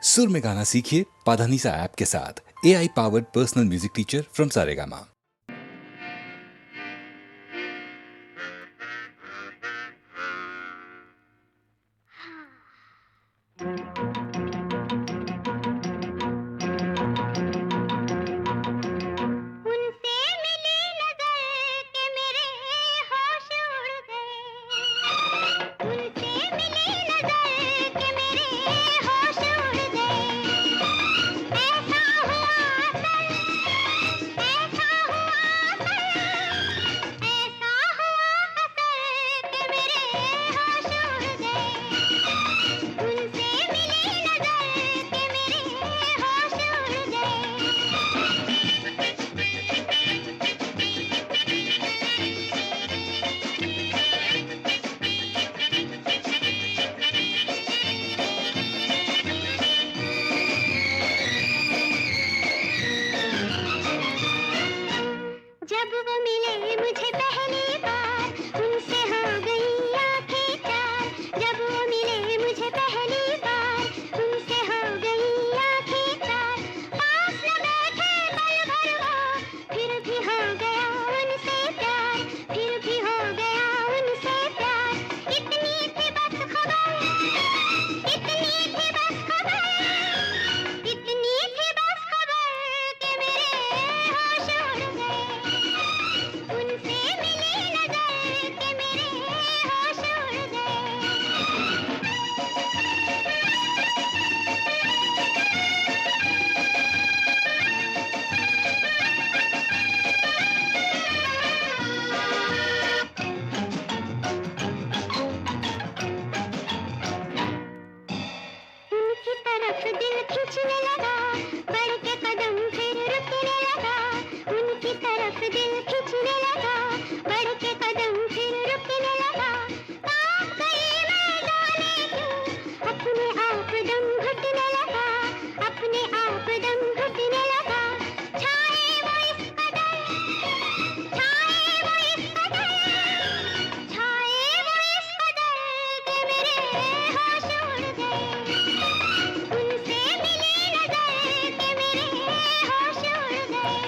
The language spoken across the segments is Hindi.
सुर में गाना सीखिए पाधानीसा ऐप के साथ। AI powered personal music teacher from Saregama. जब वो मिले मुझे पहली बार, उनसे हो गई आंखें चार। जब वो मिले मुझे पहली बार, उनसे हो गई आंखें चार। पास न बैठे पल भर वो, फिर भी हो गया उनसे प्यार, फिर भी हो गया उनसे प्यार। इतनी थी बस खबर, इतनी थी बस खबर, इतनी थी बस खबर कि मेरे होश उड़ गए। उनसे मिली नजर के मेरे होश उड़ गए। उनकी तरफ दिल खींचने लगा, बढ़ के कदम फिर रुकने लगा। उनकी तरफ दिल खींचने लगा, बढ़ के कदम फिर रुकने लगा। कांप गई मैं जाने क्यों, अपने आप दम घुटने लगा, अपने आप दम घुटने लगा। छाए वो इस कदर, छाए वो इस कदर, छाए वो इस कदर कि मेरे होश उड़ गए। उनसे मिली नजर के मेरे होश उड़ गए।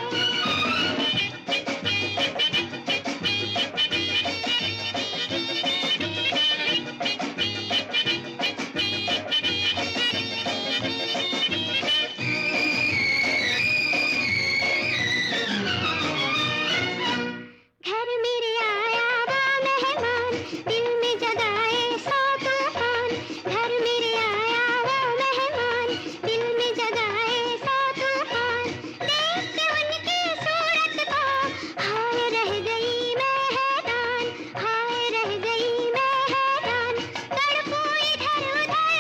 घर मेरे आया वो मेहमान, दिल में जगाए सौ तूफान। घर मेरे आया वो मेहमान, दिल में जगाए सौ तूफान। देख के उनकी सूरत को हाय रह गई मैं हैरान, हाय रह गई मैं हैरान। तड़पू इधर उधर,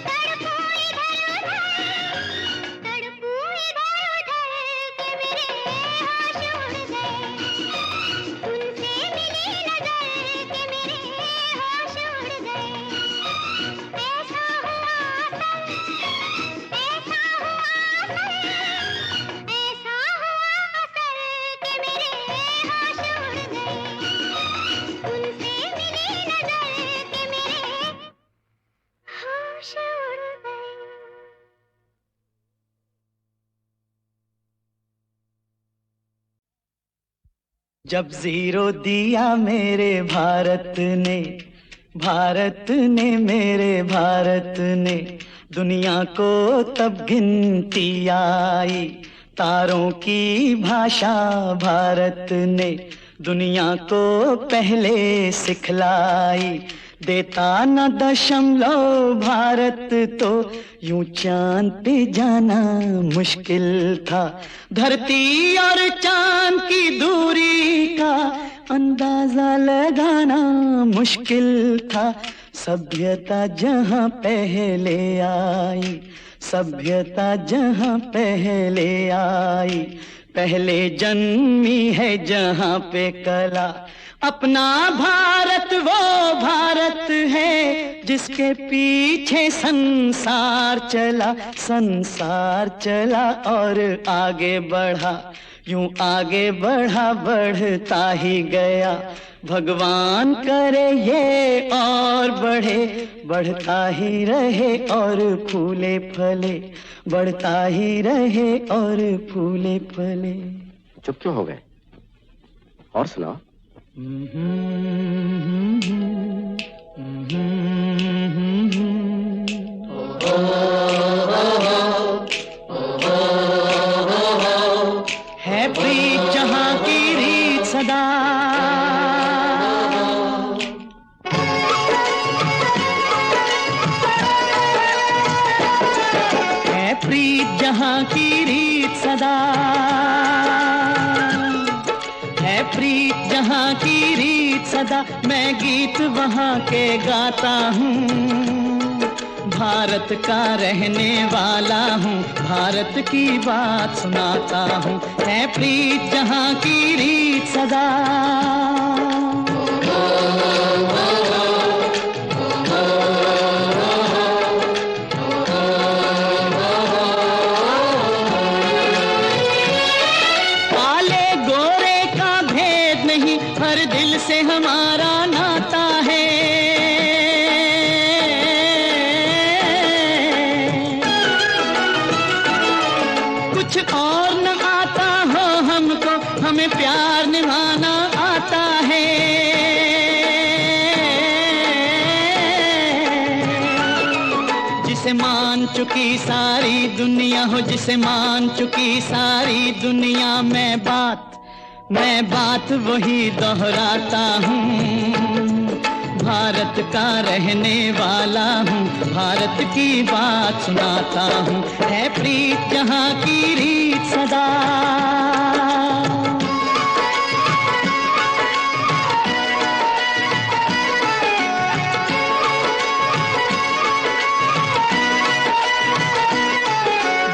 तड़पू इधर उधर, तड़पू इधर उधर कि मेरे होश उड़ गए। उनसे मिली नजर के मेरे होश उड़ गए। ऐसा हुआ असर, ऐसा हुआ असर, ऐसा हुआ असर कि मेरे होश उड़ गए। उनसे मिली नजर के मेरे होश उड़ गए। जब जीरो दिया मेरे भारत ने, भारत ने मेरे भारत ने, दुनिया को तब गिनती आई। तारों की भाषा भारत ने दुनिया को पहले सिखलाई। देता न दशमलव भारत तो यूं चांद पे जाना मुश्किल था। धरती और चांद की दूरी का अंदाजा लगाना मुश्किल था। सभ्यता जहां पहले आई, सभ्यता जहां पहले आई, पहले जन्मी है जहां पे कला। अपना भारत वो भारत है जिसके पीछे संसार चला, संसार चला और आगे बढ़ा। यूं आगे बढ़ा बढ़ता ही गया, भगवान करे ये और बढ़े, बढ़ता ही रहे और फूले फले, बढ़ता ही रहे और फूले फले। चुप क्यों हो गए? और सुनाओ। है प्रीत जहां की रीत सदा, है प्रीत जहां की रीत सदा, है प्रीत जहां की रीत सदा, मैं गीत वहां के गाता हूँ। भारत का रहने वाला हूँ, भारत की बात सुनाता हूँ। है प्रीत जहां की रीत सदा। काले गोरे का भेद नहीं, हर दिल से हमारा नाता है। कुछ और न आता हो हमको, हमें प्यार निभाना आता है। जिसे मान चुकी सारी दुनिया हो, जिसे मान चुकी सारी दुनिया, मैं बात वही दोहराता हूँ। भारत का रहने वाला हूँ, भारत की बात सुनाता हूँ। है प्रीत जहां की रीत सदा।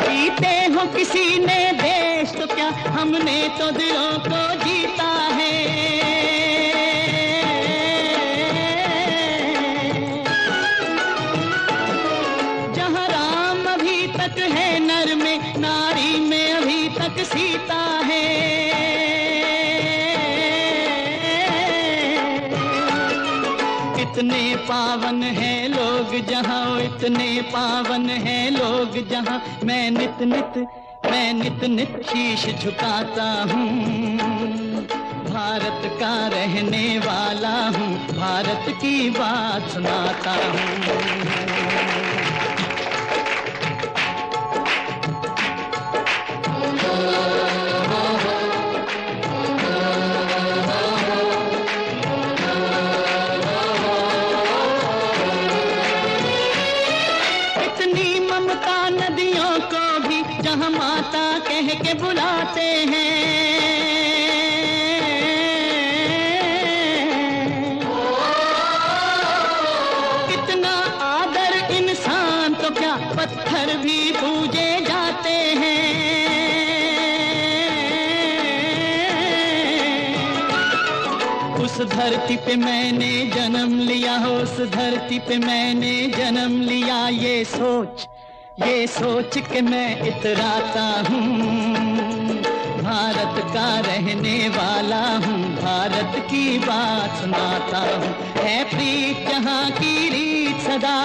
जीते हो किसी ने देश तो क्या, हमने तो दिलों को जीता है। है नर में, नारी में अभी तक सीता है। इतने पावन है लोग जहां, इतने पावन है लोग जहां, मैं नित नित शीश झुकाता हूँ। भारत का रहने वाला हूँ, भारत की बात सुनाता हूँ। नदियों को भी जहां माता कह के बुलाते हैं। कितना आदर इंसान तो क्या, पत्थर भी पूजे जाते हैं। उस धरती पे मैंने जन्म लिया हो, उस धरती पे मैंने जन्म लिया, ये सोच के मैं इतराता हूँ। भारत का रहने वाला हूँ, भारत की बात सुनाता हूँ। है प्रीत जहां की रीत सदा।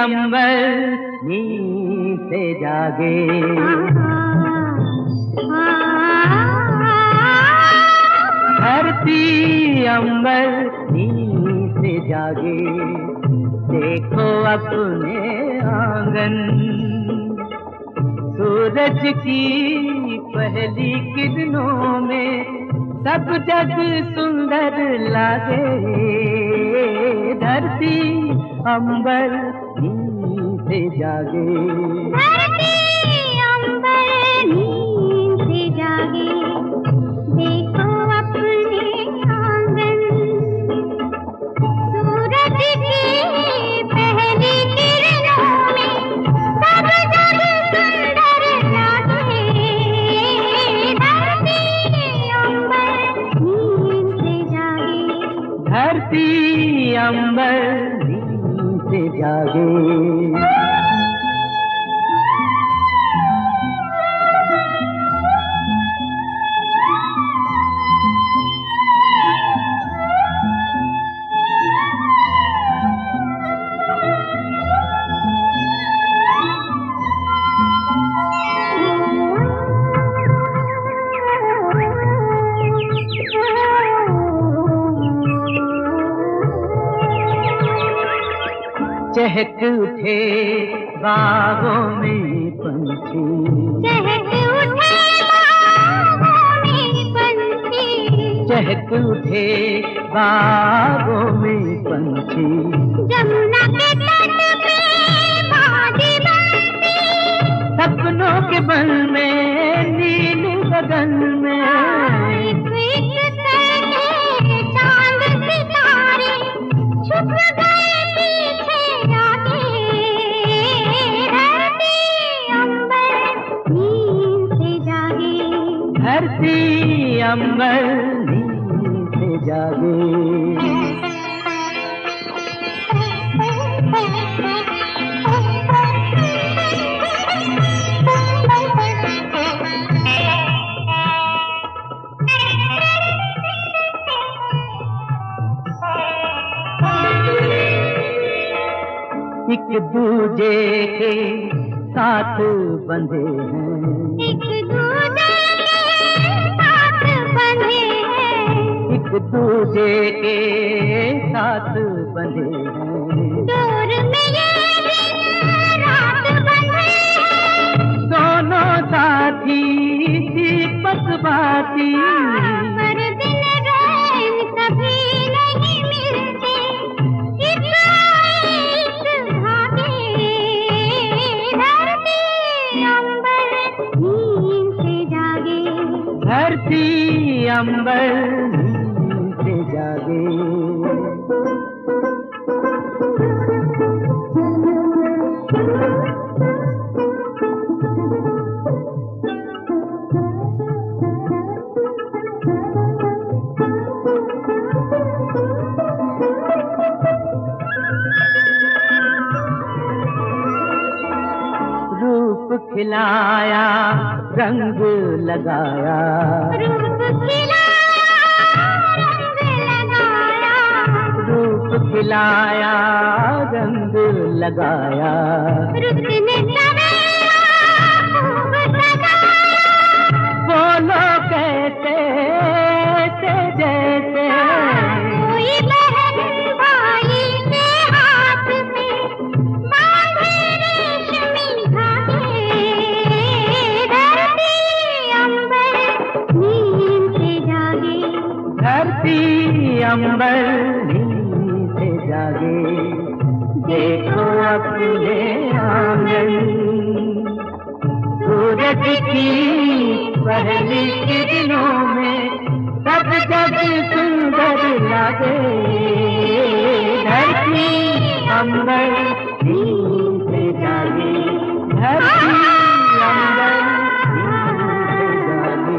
अंबर नींद से जागे। धरती अंबर नींद से जागे, देखो अपने आंगन, सूरज की पहली किरणों में सब जग सुंदर लागे। धरती अंबर नींद से जागे। धरती अंबर नींद से जागे, देखो अपने आंगन, सूरज की पहली किरणों में सब जग सुंदर लागे। धरती अंबर नींद से जागे। धरती अंबर नींद से जागे। चहक उठे बागों में पंछी, चहक उठे बागों में पंछी, चहक उठे बागों में पंछी। जमुना के तट पे बाजी बनती, सपनों के बन में नील गगन में एक एक करके चांद सितारे छुप गए पीछे आके। धरती अंबर नींद से जागे। धरती अंबर नींद से जागे। एक दूजे के साथ बंधे हैं, एक दूजे के साथ बंधे हैं, एक दूजे के साथ बंधे हैं। दूर में ये दिन रात बंधे हैं, दोनों साथी दीपक बाती, पर दिन रैन कभी नहीं मिलते, इस भागे। धरती अंबर नींद से जागे। धरती अंबर नींद से जागे। रूप खिलाया रंग लगाया, रूप खिलाया रंग लगाया, रूप खिलाया रंग लगाया। रुत ने सवेरा खूब सजाया, बोलो कैसे से जैसे कोई बहन भाई के हाथ में बांधे रेशमी धागे। धरती अंबर नींद से जागे। धरती अंबर नींद से जागे, देखो अपने आंगन, सूरज की पहली किरणों में सब जग सुंदर लागे। धरती अंबर नींद से जागे। धरती अंबर नींद से जागे।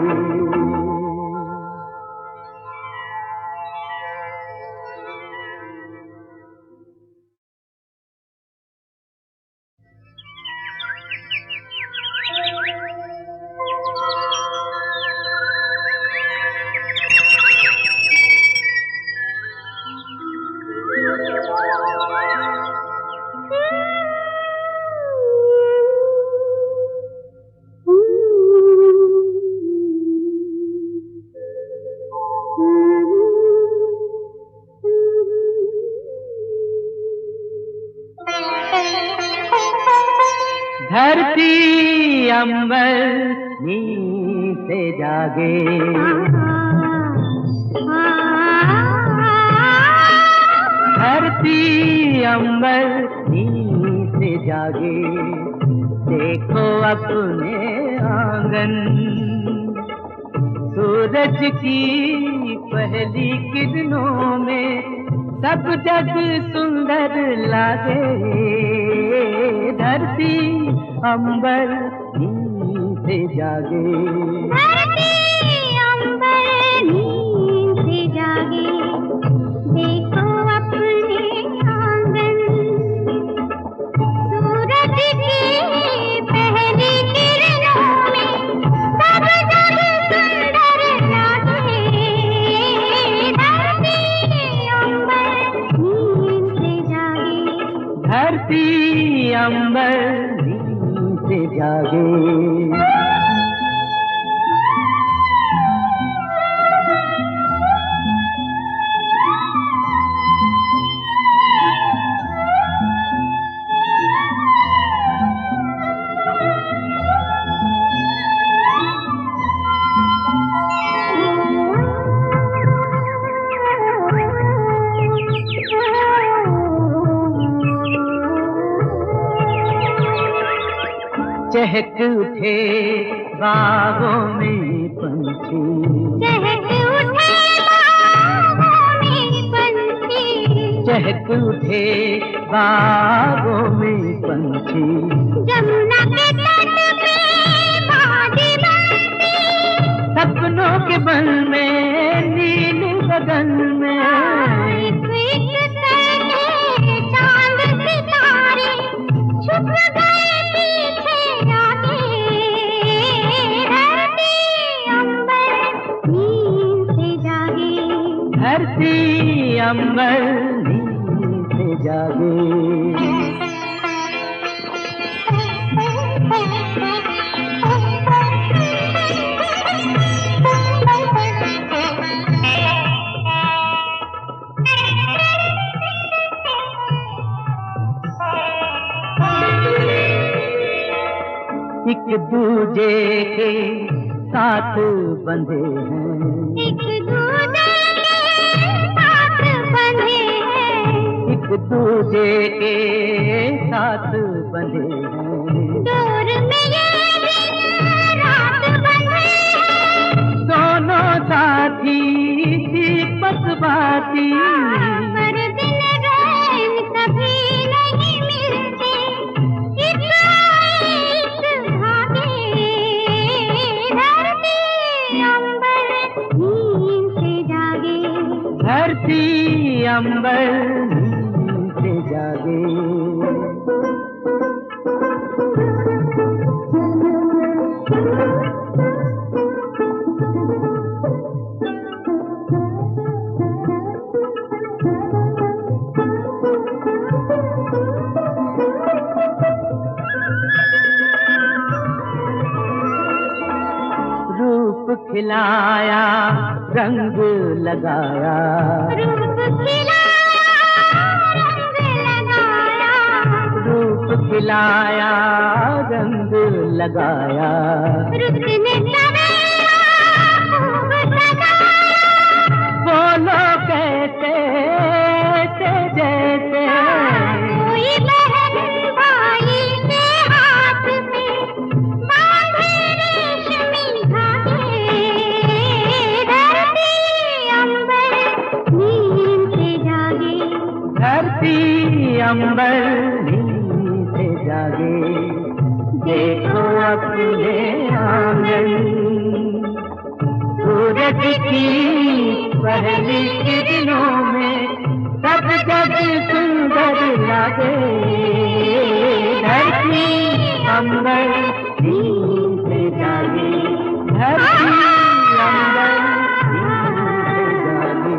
धरती अंबर नींद से जागे, धरती अंबर नींद से जागे, देखो अपने आंगन, सूरज की पहली किरणों में सब जग सुंदर लागे, धरती अंबर नींद से जागे, धरती अंबर नींद से जागे, देखो अपने आंगन, सूरज की पहली किरणों में सब जग सुंदर लागे, धरती अंबर नींद से जागे, धरती अंबर नींद से जागे। चहक उठे बागों में पंछी, चहक उठे बागों में पंछी, चहक उठे बागों में पंछी, जमुना के तट पे बाजी बनती, सपनों के बन में नील गगन में, एक एक करके चांद सितारे छुप गए पीछे आगे, धरती अंबर नींद से जागे, धरती अंबर नींद से जागे। एक दूजे के साथ बंधे हैं, एक दूजे के साथ बंधे हैं, एक दूजे के साथ बंधे हैं, दूर में ये दिन रात बंधे हैं, दोनों साथी दीपक बाती, पर दिन रैन कभी नहीं मिलते, एक भागे, धरती अंबर नींद से जागे, धरती अंबर नींद से जागे। रूप खिलाया रंग लगाया, रूप खिलाया रंग लगाया, रूप खिलाया रंग लगाया, रुत ने सवेरा खूब सजाया, बोलो कैसे से जैसे, कोई बहन भाई के हाथ में बांधे रेशमी धागे, धरती अंबर नींद से जागे, धरती अंबर नींद से जागे, देखो अपने आंगन, सूरज की पहली किरणों में सब जग सुंदर लागे, धरती अंबर नींद से जागे, धरती अंबर नींद से जागे।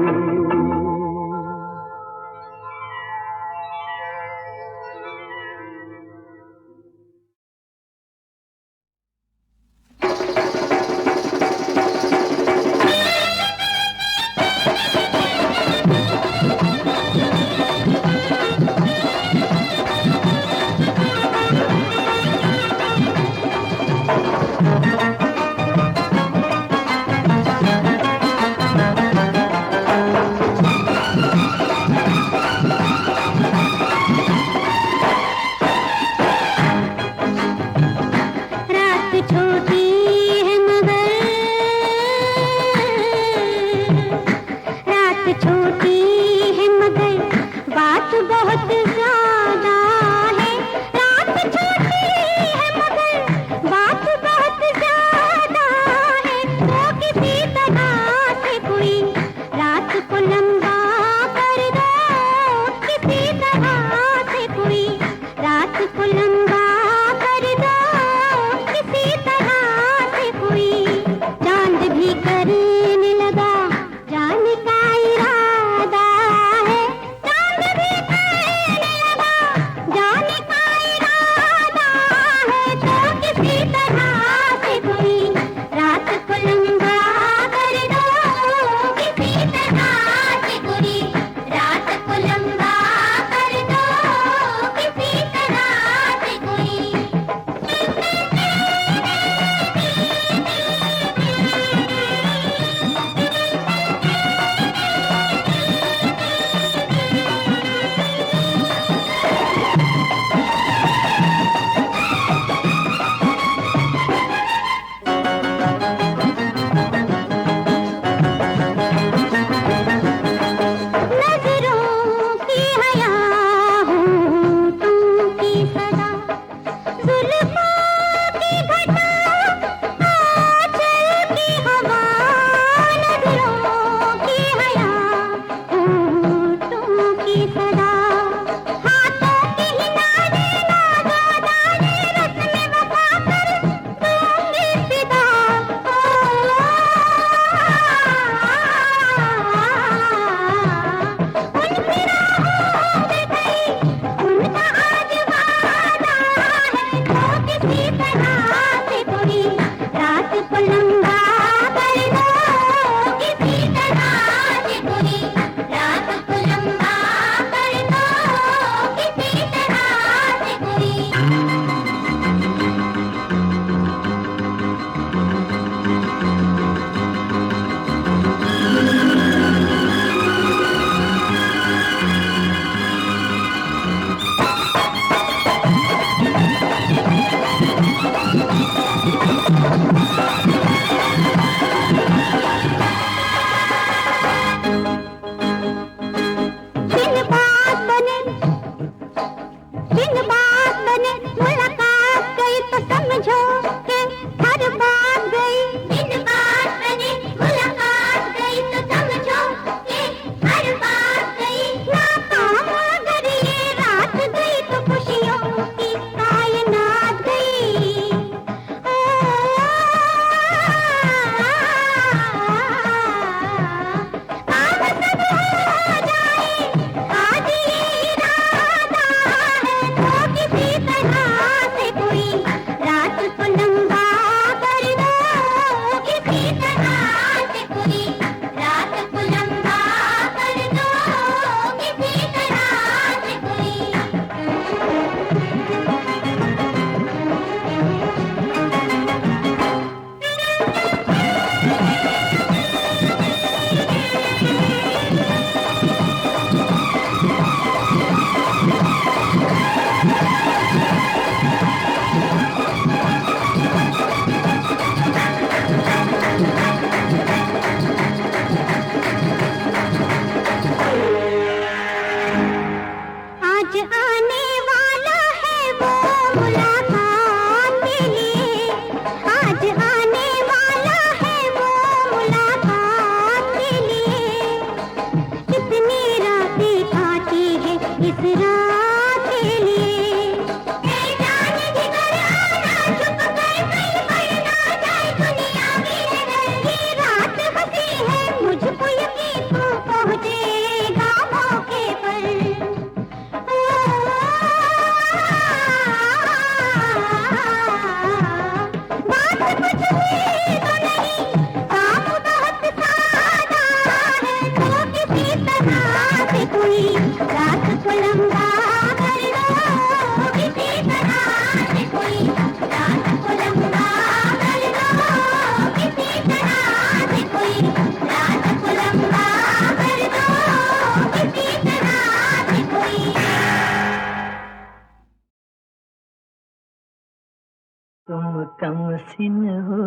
तुम कमसिन हो,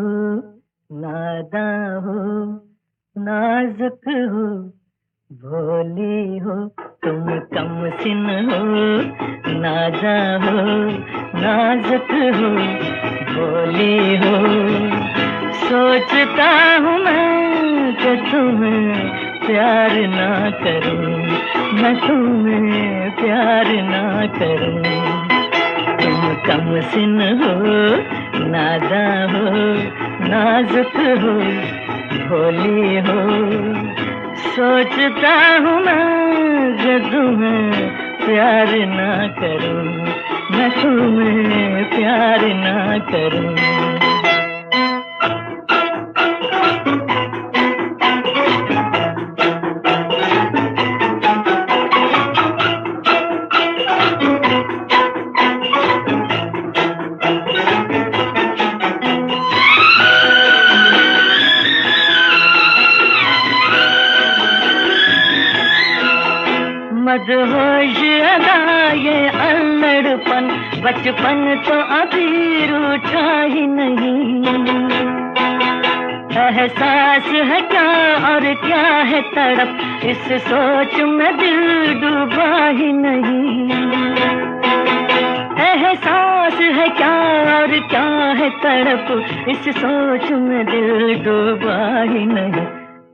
नादा हो, नाजुक हो, भोली हो। तुम कमसिन हो, नादा हो, नाजुक हो, भोली हो। सोचता हूँ मैं कि तुम्हें प्यार ना करूँ, मैं तुम्हें प्यार ना करूँ। तुम कमसिन हो, नादा हो, नाजुक हो, भोली हो। सोचता हूँ मैं कि तुम्हें प्यार ना करूँ, मैं तुम्हें प्यार ना करूँ। मदहोश अदा ये अल्लड़पन, बचपन तो अभी रूठा ही नहीं। एहसास है क्या और क्या है तड़प, इस सोच में दिल डूबा ही नहीं। एहसास है क्या और क्या है तड़प, इस सोच में दिल डूबा ही नहीं।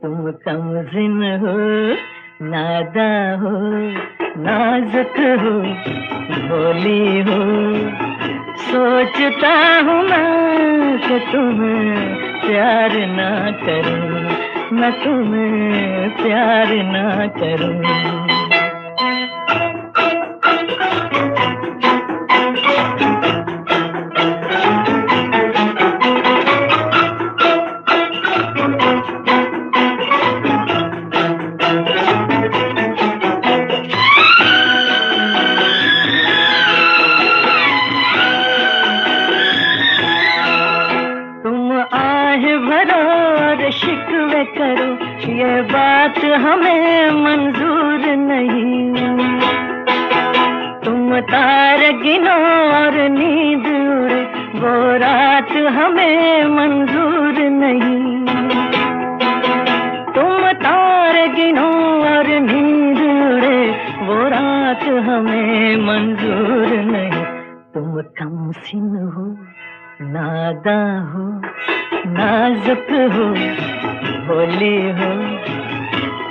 तुम कमसिन हो, नादा हो, नाजुक हो, भोली हो। सोचता हूँ मैं कि तुम्हें प्यार ना करूँ, मैं तुम्हें प्यार ना करूँ। शिकवे करो ये बात हमें मंजूर नहीं। तुम तार गिनो और नींद उड़े, वो रात हमें मंजूर नहीं। तुम तारे गिनो और नींद उड़े, वो रात हमें मंजूर नहीं। तुम कमसिन हो, नादा हो, नाजुक हो, भोली हो,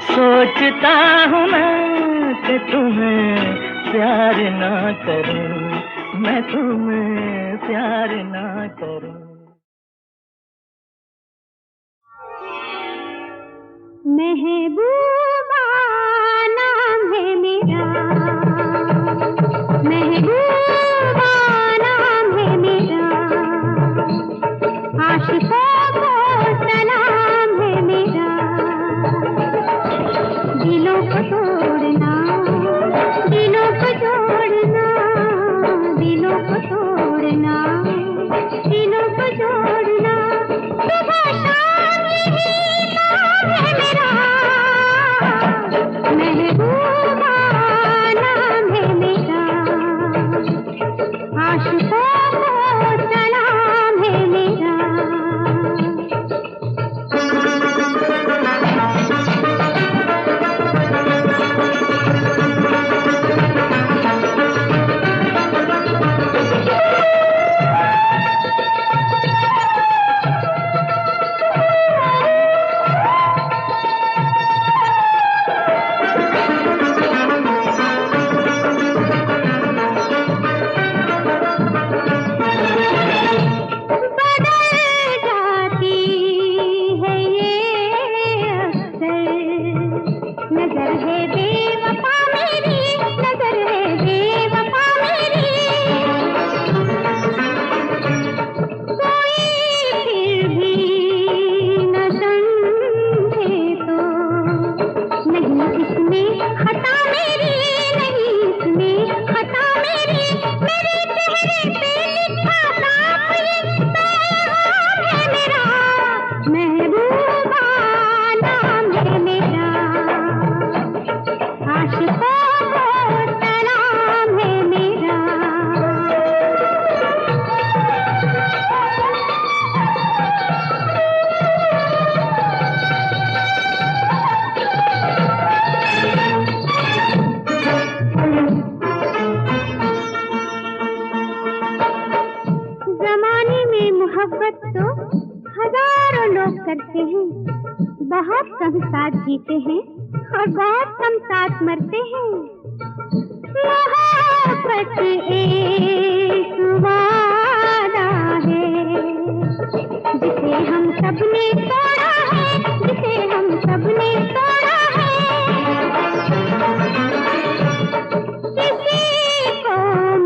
सोचता हूँ मैं कि तुम्हें प्यार ना करूं, मैं तुम्हें प्यार ना करूं। महबूबा नाम है मेरा, महबूबा नाम है मेरा, आशिकों को सलाम है मेरा। दिलों को तोड़ना, दिलों को जोड़ना, दिलों को तोड़ना, दिलों को जोड़ना, सुबह शाम यही नाम है मेरा। महबूबा नाम है मेरा, आशिकों को सलाम है मेरा। करते हैं, बहुत कम साथ जीते हैं और बहुत कम साथ मरते हैं। मोहब्बत एक वादा है जिसे हम सबने तोड़ा है, जिसे हम सबने तोड़ा है। किसी को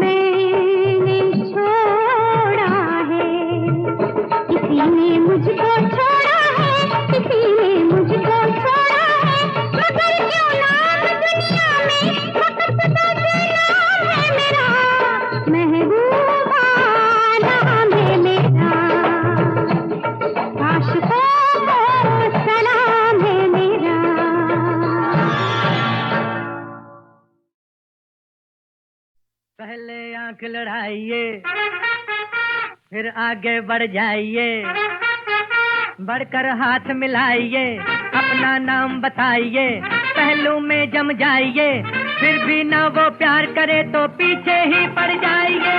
मैंने छोड़ा है, किसी ने मुझको छोड़ा है, किसी ने मुझको छोड़ा है। मगर क्यों नाम दुनिया में वक्त तो नाम है मेरा, महबूबा नाम है मेरा, आशिकों को सलाम है मेरा। पहले आंख लड़ाइए, फिर आगे बढ़ जाइए, बढ़कर हाथ मिलाइए, अपना नाम बताइए, पहलू में जम जाइए, फिर भी ना वो प्यार करे तो पीछे ही पड़ जाइए।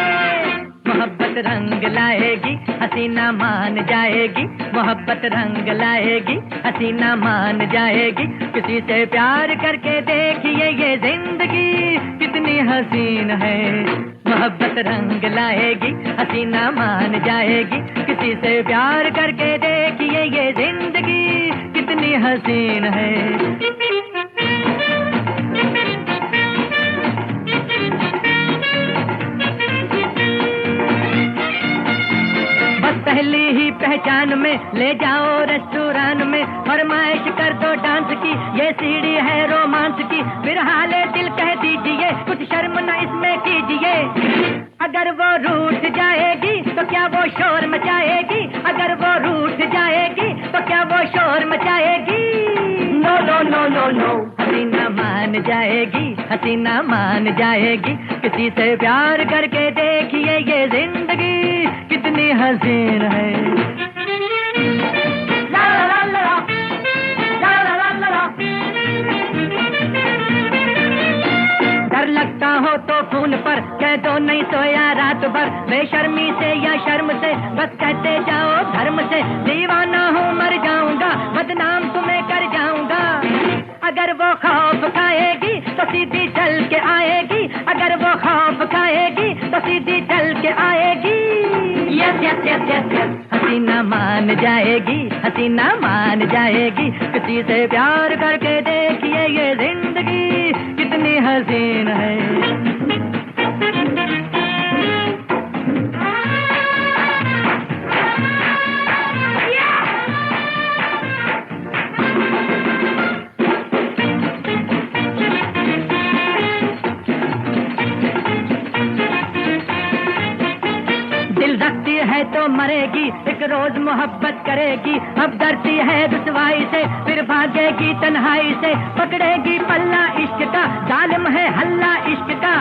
मोहब्बत रंग लाएगी, हसीना मान जाएगी, मोहब्बत रंग लाएगी, हसीना मान जाएगी। किसी से प्यार करके देखिए ये जिंदगी कितनी हसीन है। मोहब्बत रंग लाएगी, हसीना मान जाएगी, किसी से प्यार करके देखिए ये जिंदगी कितनी हसीन है। पहली ही पहचान में ले जाओ रेस्टोरेंट में, फरमाइश कर दो डांस की, ये सीढ़ी है रोमांस की। फिर हाले दिल कह दीजिए, कुछ शर्म न इसमें कीजिए। अगर वो रूठ जाएगी तो क्या वो शोर मचाएगी, अगर वो रूठ जाएगी तो क्या वो शोर मचाएगी। No no no no no, हसीना मान जाएगी, हसीना मान जाएगी। किसी से प्यार करके देखिए ये जिंदगी कितनी हसीन है। ला ला ला ला ला, ला ला ला ला ला। डर लगता हो तो फोन पर कह दो नहीं सोया रात भर, बेशर्मी से या शर्म से बस कहते जाओ धर्म से, दीवाना हूँ मर जाऊंगा, बदनाम तुम्हें कर जाऊंगा। अगर वो खौफ खाएगी तो सीधी चल के आएगी, अगर वो खौफ खाएगी तो सीधी चल के आएगी। Yes yes yes yes yes, हसीना मान जाएगी, हसीना मान जाएगी। किसी से प्यार करके देखिए ये जिंदगी कितनी हसीन है। है तो मरेगी, एक रोज मोहब्बत करेगी, अब डरती है रुसवाई से, फिर भागेगी तन्हाई से, पकड़ेगी पल्ला इश्क का, जालिम है हल्ला इश्क का।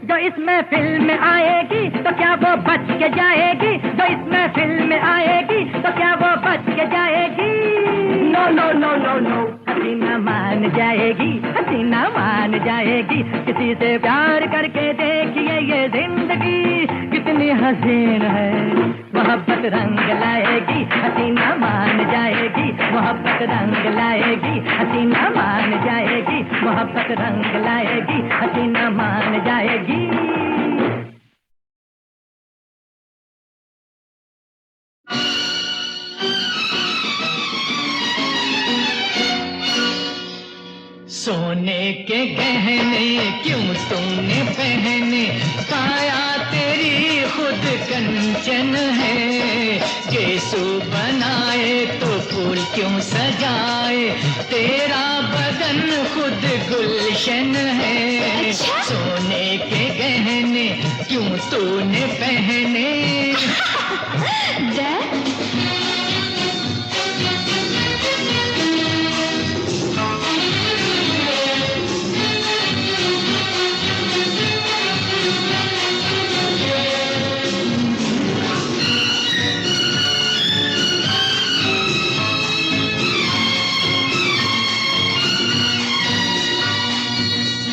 जो इसमें फिल्म आएगी तो क्या वो बच के जाएगी, जो इसमें फिल्म आएगी तो क्या वो बच के जाएगी। No no no no no, हसीना मान जाएगी, हसीना मान जाएगी। किसी से प्यार करके देखिए ये जिंदगी कितनी हसीन है। मोहब्बत रंग लाएगी, हसीना मान जाएगी, मोहब्बत रंग लाएगी, हसीना मान जाएगी, मोहब्बत रंग लाएगी, हसीना मान जाएगी। सोने के गहने क्यों तूने पहने, काया तेरी खुद कंचन है। गेसु बनाए तो फूल क्यों सजाए, तेरा बदन खुद गुलशन है। सोने के गहने क्यों तूने पहने।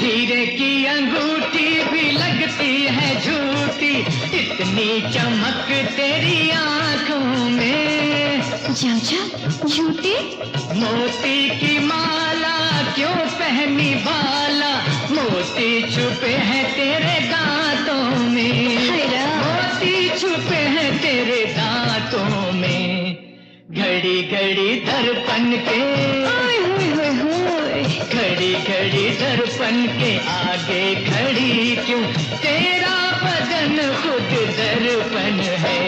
हीरे की अंगूठी भी लगती है झूठी, इतनी चमक तेरी आंखों में। जा झूठी। मोती की माला क्यों पहनी बाला, मोती छुपे हैं तेरे दांतों में। मोती छुपे हैं तेरे दांतों में। घड़ी घड़ी दर्पण के, घड़ी घड़ी दर्पण के आगे खड़ी क्यों, तेरा बदन खुद दर्पण है।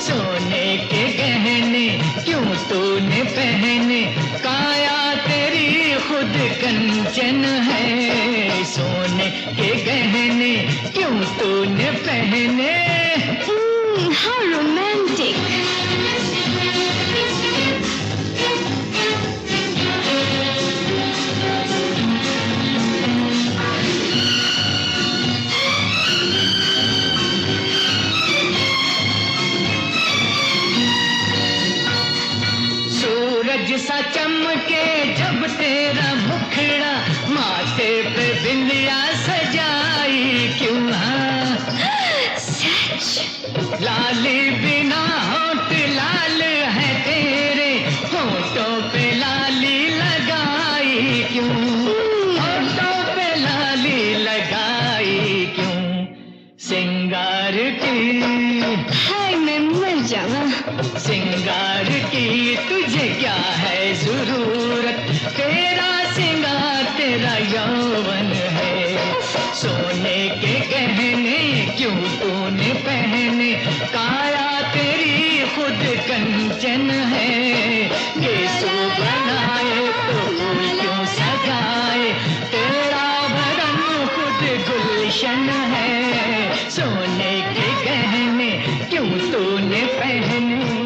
सोने के गहने क्यों तूने पहने, काया तेरी खुद कंचन है। सोने के गहने क्यों तूने पहने। How romantic. सा चमके जब तेरा मुखड़ा, माथे पे बिंदिया सजाई क्यों। सच। लाली बिना होठ लाल है तेरे, होठों पे लाली लगाई क्यों। होठों पे लाली लगाई क्यों। सिंगार की हाय मैं मर जावा। सिंगार की तुझे क्या है जरूरत, तेरा सिंगार तेरा यौवन है। सोने के गहने क्यों तूने पहने, काया तेरी खुद कंचन है। गेसु बनाए तो फूल क्यों सजाए, तेरा बदन खुद गुलशन है। सोने के गहने क्यों तूने पहने।